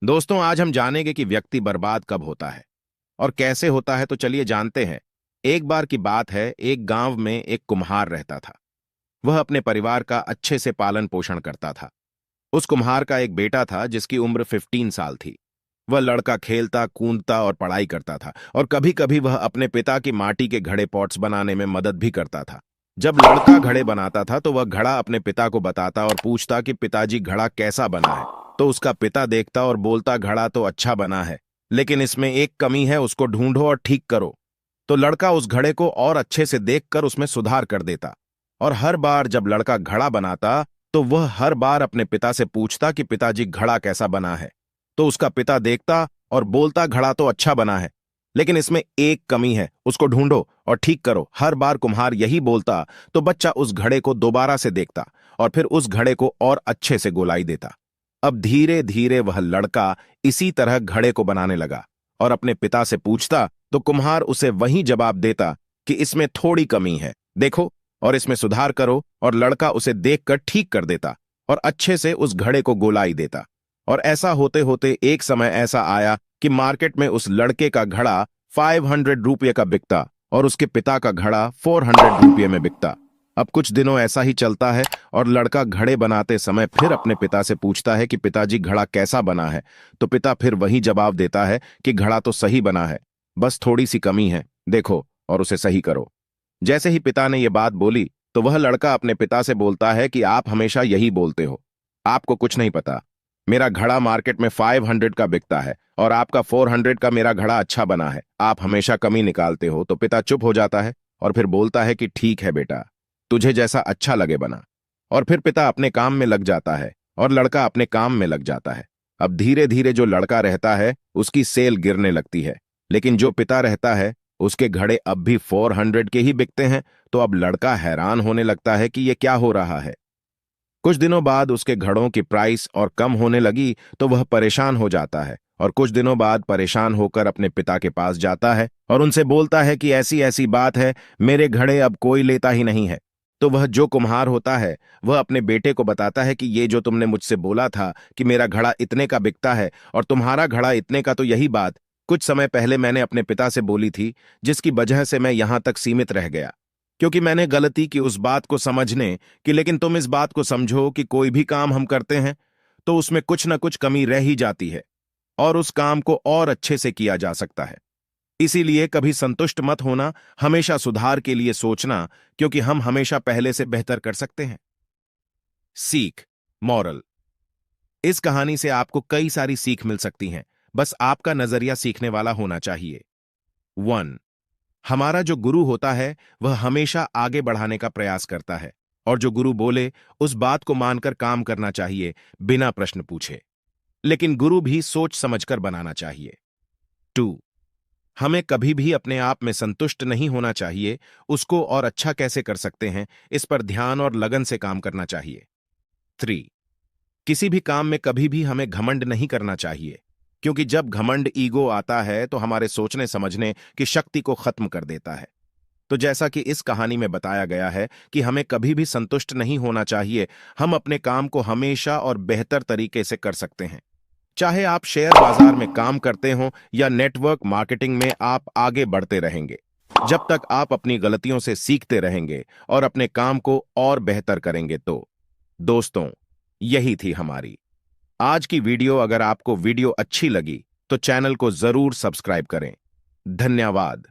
दोस्तों, आज हम जानेंगे कि व्यक्ति बर्बाद कब होता है और कैसे होता है। तो चलिए जानते हैं। एक बार की बात है, एक गांव में एक कुम्हार रहता था। वह अपने परिवार का अच्छे से पालन पोषण करता था। उस कुम्हार का एक बेटा था जिसकी उम्र 15 साल थी। वह लड़का खेलता कूदता और पढ़ाई करता था, और कभी कभी वह अपने पिता की माटी के घड़े पॉट्स बनाने में मदद भी करता था। जब लड़का घड़े बनाता था तो वह घड़ा अपने पिता को बताता और पूछता कि पिताजी, घड़ा कैसा बना है। तो उसका पिता देखता और बोलता, घड़ा तो अच्छा बना है, लेकिन इसमें एक कमी है, उसको ढूंढो और ठीक करो। तो लड़का उस घड़े को और अच्छे से देखकर उसमें सुधार कर देता। और हर बार जब लड़का घड़ा बनाता तो वह हर बार अपने पिता से पूछता कि पिताजी, घड़ा कैसा बना है। तो उसका पिता देखता और बोलता, घड़ा तो अच्छा बना है, लेकिन इसमें एक कमी है, उसको ढूंढो और ठीक करो। हर बार कुम्हार यही बोलता तो बच्चा उस घड़े को दोबारा से देखता और फिर उस घड़े को और अच्छे से गोलाई देता। अब धीरे धीरे वह लड़का इसी तरह घड़े को बनाने लगा और अपने पिता से पूछता तो कुम्हार उसे वही जवाब देता कि इसमें थोड़ी कमी है, देखो और इसमें सुधार करो। और लड़का उसे देखकर ठीक कर देता और अच्छे से उस घड़े को गोलाई देता। और ऐसा होते होते एक समय ऐसा आया कि मार्केट में उस लड़के का घड़ा 500 रुपये का बिकता और उसके पिता का घड़ा 400 रुपये में बिकता। अब कुछ दिनों ऐसा ही चलता है और लड़का घड़े बनाते समय फिर अपने पिता से पूछता है कि पिताजी, घड़ा कैसा बना है। तो पिता फिर वही जवाब देता है कि घड़ा तो सही बना है, बस थोड़ी सी कमी है, देखो और उसे सही करो। जैसे ही पिता ने यह बात बोली तो वह लड़का अपने पिता से बोलता है कि आप हमेशा यही बोलते हो, आपको कुछ नहीं पता। मेरा घड़ा मार्केट में 500 का बिकता है और आपका 400 का मेरा घड़ा अच्छा बना है, आप हमेशा कमी निकालते हो। तो पिता चुप हो जाता है और फिर बोलता है कि ठीक है बेटा, तुझे जैसा अच्छा लगे बना। और फिर पिता अपने काम में लग जाता है और लड़का अपने काम में लग जाता है। अब धीरे धीरे जो लड़का रहता है उसकी सेल गिरने लगती है, लेकिन जो पिता रहता है उसके घड़े अब भी 400 के ही बिकते हैं। तो अब लड़का हैरान होने लगता है कि यह क्या हो रहा है। कुछ दिनों बाद उसके घड़ों की प्राइस और कम होने लगी तो वह परेशान हो जाता है, और कुछ दिनों बाद परेशान होकर अपने पिता के पास जाता है और उनसे बोलता है कि ऐसी ऐसी बात है, मेरे घड़े अब कोई लेता ही नहीं है। तो वह जो कुम्हार होता है वह अपने बेटे को बताता है कि ये जो तुमने मुझसे बोला था कि मेरा घड़ा इतने का बिकता है और तुम्हारा घड़ा इतने का, तो यही बात कुछ समय पहले मैंने अपने पिता से बोली थी, जिसकी वजह से मैं यहां तक सीमित रह गया, क्योंकि मैंने गलती की उस बात को समझने की। लेकिन तुम इस बात को समझो कि कोई भी काम हम करते हैं तो उसमें कुछ ना कुछ कमी रह ही जाती है और उस काम को और अच्छे से किया जा सकता है। इसीलिए कभी संतुष्ट मत होना, हमेशा सुधार के लिए सोचना, क्योंकि हम हमेशा पहले से बेहतर कर सकते हैं। सीख, मॉरल। इस कहानी से आपको कई सारी सीख मिल सकती हैं, बस आपका नजरिया सीखने वाला होना चाहिए। 1, हमारा जो गुरु होता है वह हमेशा आगे बढ़ाने का प्रयास करता है, और जो गुरु बोले उस बात को मानकर काम करना चाहिए, बिना प्रश्न पूछे। लेकिन गुरु भी सोच समझकर बनाना चाहिए। 2, हमें कभी भी अपने आप में संतुष्ट नहीं होना चाहिए, उसको और अच्छा कैसे कर सकते हैं इस पर ध्यान और लगन से काम करना चाहिए। 3, किसी भी काम में कभी भी हमें घमंड नहीं करना चाहिए, क्योंकि जब घमंड ईगो आता है तो हमारे सोचने समझने की शक्ति को खत्म कर देता है। तो जैसा कि इस कहानी में बताया गया है कि हमें कभी भी संतुष्ट नहीं होना चाहिए, हम अपने काम को हमेशा और बेहतर तरीके से कर सकते हैं। चाहे आप शेयर बाजार में काम करते हो या नेटवर्क मार्केटिंग में, आप आगे बढ़ते रहेंगे जब तक आप अपनी गलतियों से सीखते रहेंगे और अपने काम को और बेहतर करेंगे। तो दोस्तों, यही थी हमारी आज की वीडियो। अगर आपको वीडियो अच्छी लगी तो चैनल को जरूर सब्सक्राइब करें। धन्यवाद।